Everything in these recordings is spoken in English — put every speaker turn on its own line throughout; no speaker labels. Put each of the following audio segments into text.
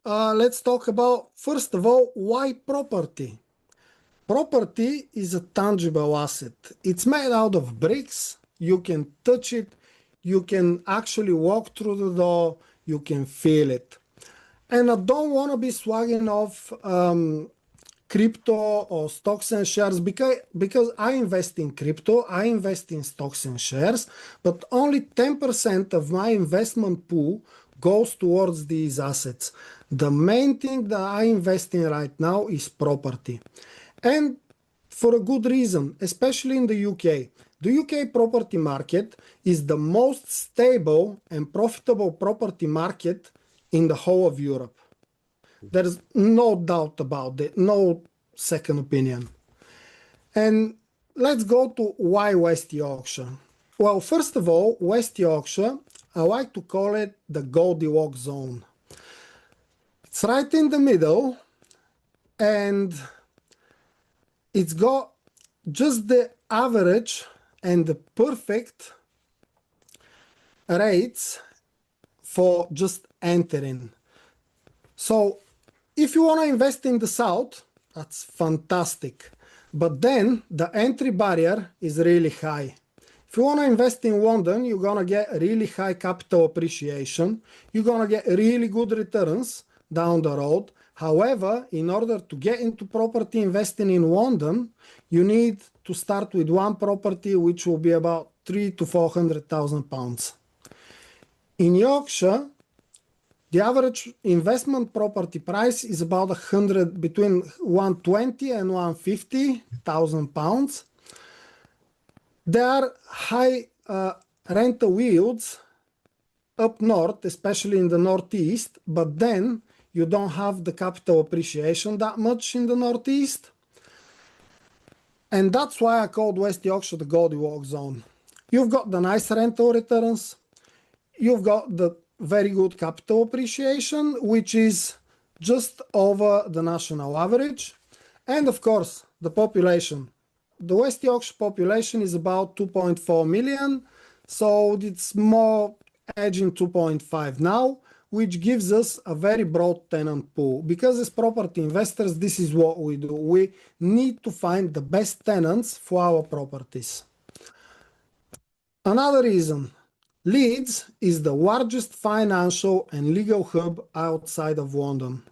Let's talk about, first of all, why property? Property is a tangible asset. It's made out of bricks. You can touch it. You can actually walk through the door. You can feel it. And I don't want to be swagging off crypto or stocks and shares because I invest in crypto, I invest in stocks and shares, but only 10% of my investment pool goes towards these assets. The main thing that I invest in right now is property. And for a good reason, especially in the UK. The UK property market is the most stable and profitable property market in the whole of Europe. There's no doubt about it, no second opinion. And let's go to why West Yorkshire. Well, first of all, West Yorkshire, I like to call it the Goldilocks zone. It's right in the middle, and it's got just the average and the perfect rates for just entering. So if you want to invest in the south, that's fantastic. But then the entry barrier is really high. If you want to invest in London, you're going to get really high capital appreciation. You're going to get really good returns down the road. However, in order to get into property investing in London, you need to start with one property, which will be about £300,000 to £400,000. In Yorkshire, the average investment property price is about between £120,000 and £150,000. There are high rental yields up north, especially in the northeast, but then you don't have the capital appreciation that much in the northeast. And that's why I called West Yorkshire the Goldilocks zone. You've got the nice rental returns. You've got the very good capital appreciation, which is just over the national average. And of course, the population. The West Yorkshire population is about 2.4 million. So it's more edging 2.5 now, which gives us a very broad tenant pool. Because as property investors, this is what we do. We need to find the best tenants for our properties. Another reason, Leeds is the largest financial and legal hub outside of London.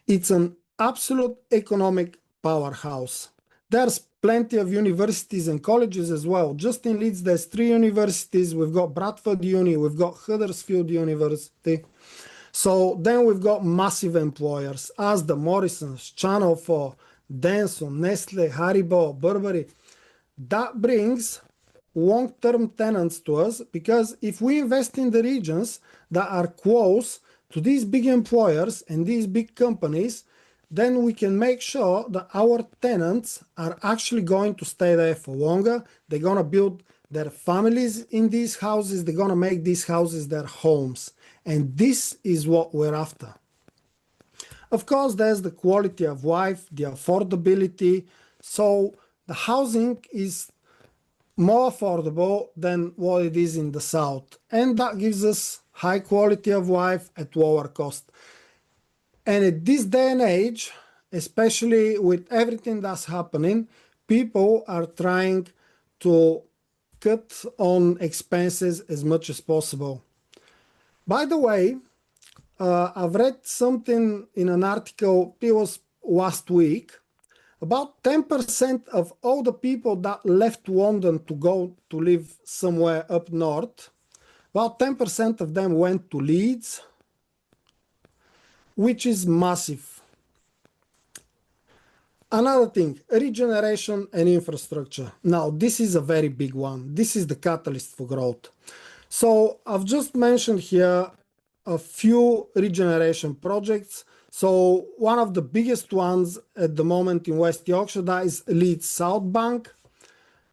It's an absolute economic powerhouse. There's plenty of universities and colleges as well. Just in Leeds, there's 3 universities. We've got Bradford Uni, we've got Huddersfield University. So then we've got massive employers, as the Morrisons, Channel 4, Denson, Nestle, Haribo, Burberry. That brings long-term tenants to us, because if we invest in the regions that are close to these big employers and these big companies, then we can make sure that our tenants are actually going to stay there for longer. They're going to build their families in these houses. They're going to make these houses their homes. And this is what we're after. Of course, there's the quality of life, the affordability. So the housing is more affordable than what it is in the south. And that gives us high quality of life at lower cost. And at this day and age, especially with everything that's happening, people are trying to cut on expenses as much as possible. By the way, I've read something in an article, it was last week, about 10% of all the people that left London to go to live somewhere up north, about 10% of them went to Leeds, which is massive. Another thing, regeneration and infrastructure. Now, this is a very big one. This is the catalyst for growth. So I've just mentioned here a few regeneration projects. So one of the biggest ones at the moment in West Yorkshire, that is Leeds South Bank.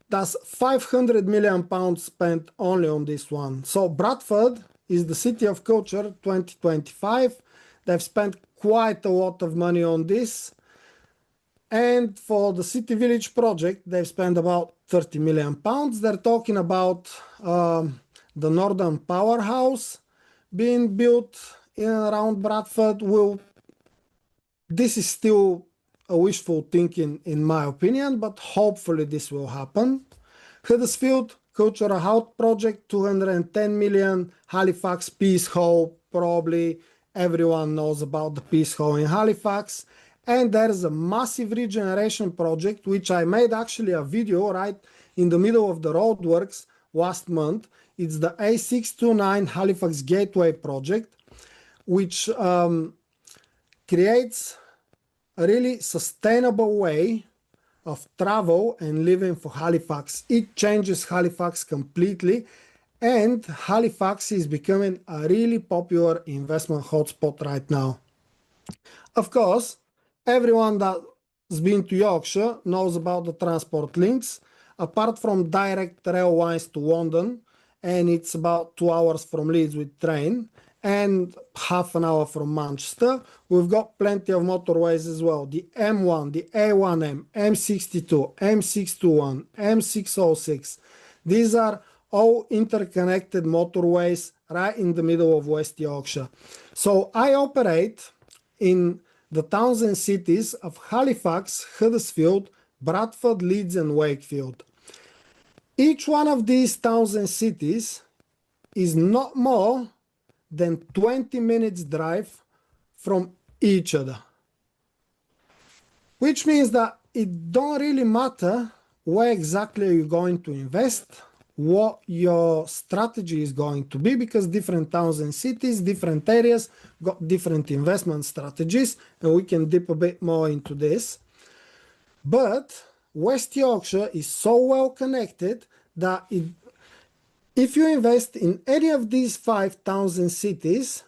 That's £500 million spent only on this one. So Bradford is the City of Culture 2025. They've spent quite a lot of money on this. And for the City Village project, they've spent about £30 million. They're talking about the Northern Powerhouse being built in around Bradford will, this is still a wishful thinking in my opinion, but hopefully this will happen. Huddersfield, Cultural House Project, 210 million. Halifax, Peace Hall, probably everyone knows about the Peace Hall in Halifax. And there is a massive regeneration project, which I made actually a video right in the middle of the roadworks last month. It's the A629 Halifax Gateway project, which creates a really sustainable way of travel and living for Halifax. It changes Halifax completely, and Halifax is becoming a really popular investment hotspot right now. Of course, everyone that's been to Yorkshire knows about the transport links. Apart from direct rail lines to London, and it's about 2 hours from Leeds with train, and half an hour from Manchester, we've got plenty of motorways as well. The M1, the A1M, M62, M621, M606. These are all interconnected motorways right in the middle of West Yorkshire. So I operate in the towns and cities of Halifax, Huddersfield, Bradford, Leeds and Wakefield. Each one of these towns and cities is not more than 20 minutes drive from each other. Which means that it don't really matter where exactly you're going to invest, what your strategy is going to be, because different towns and cities, different areas got different investment strategies, and we can dip a bit more into this. But West Yorkshire is so well connected that if you invest in any of these 5 towns and cities,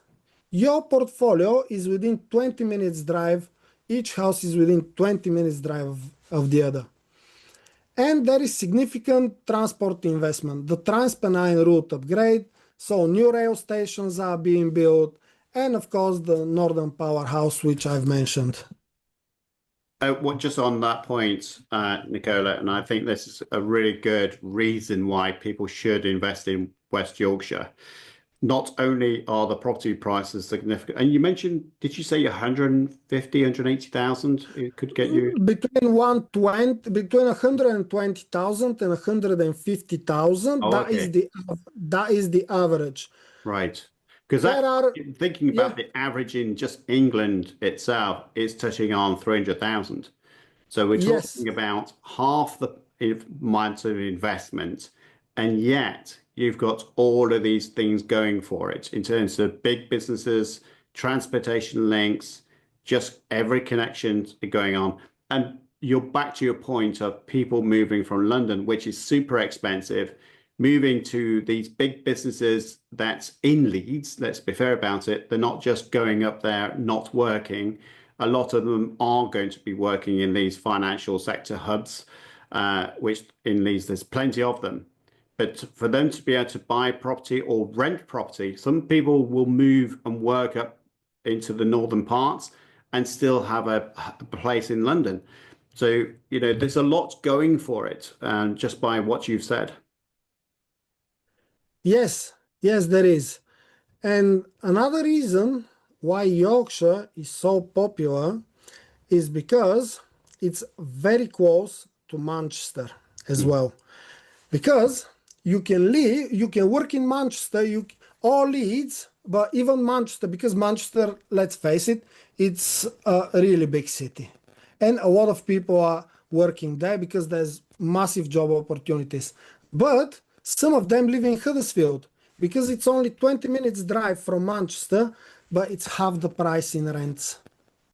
your portfolio is within 20 minutes drive. Each house is within 20 minutes drive of the other. And there is significant transport investment. The Transpennine route upgrade, so new rail stations are being built, and of course the Northern Powerhouse, which I've mentioned.
Just on that point, Nikola, and I think this is a really good reason why people should invest in West Yorkshire. Not only are the property prices significant, and you mentioned, did you say 150, 180,000 it could get you?
Between 120, between 120,000 and 150,000.
Oh, okay.
That is the average.
Right. Because thinking about the average in just England itself is touching on 300,000. So we're talking about half the amount of investment, and yet you've got all of these things going for it in terms of big businesses, transportation links, just every connection going on. And you're back to your point of people moving from London, which is super expensive, moving to these big businesses that's in Leeds. Let's be fair about it. They're not just going up there, not working. A lot of them are going to be working in these financial sector hubs, which in Leeds, there's plenty of them. But for them to be able to buy property or rent property, some people will move and work up into the northern parts and still have a place in London. So, you know, there's a lot going for it, just by what you've said.
Yes, there is. And another reason why Yorkshire is so popular is because it's very close to Manchester as well. Because you can live, you can work in Manchester, or Leeds, but even Manchester, because Manchester, let's face it, it's a really big city. And a lot of people are working there because there's massive job opportunities. But some of them live in Huddersfield because it's only 20 minutes drive from Manchester, but it's half the price in rents.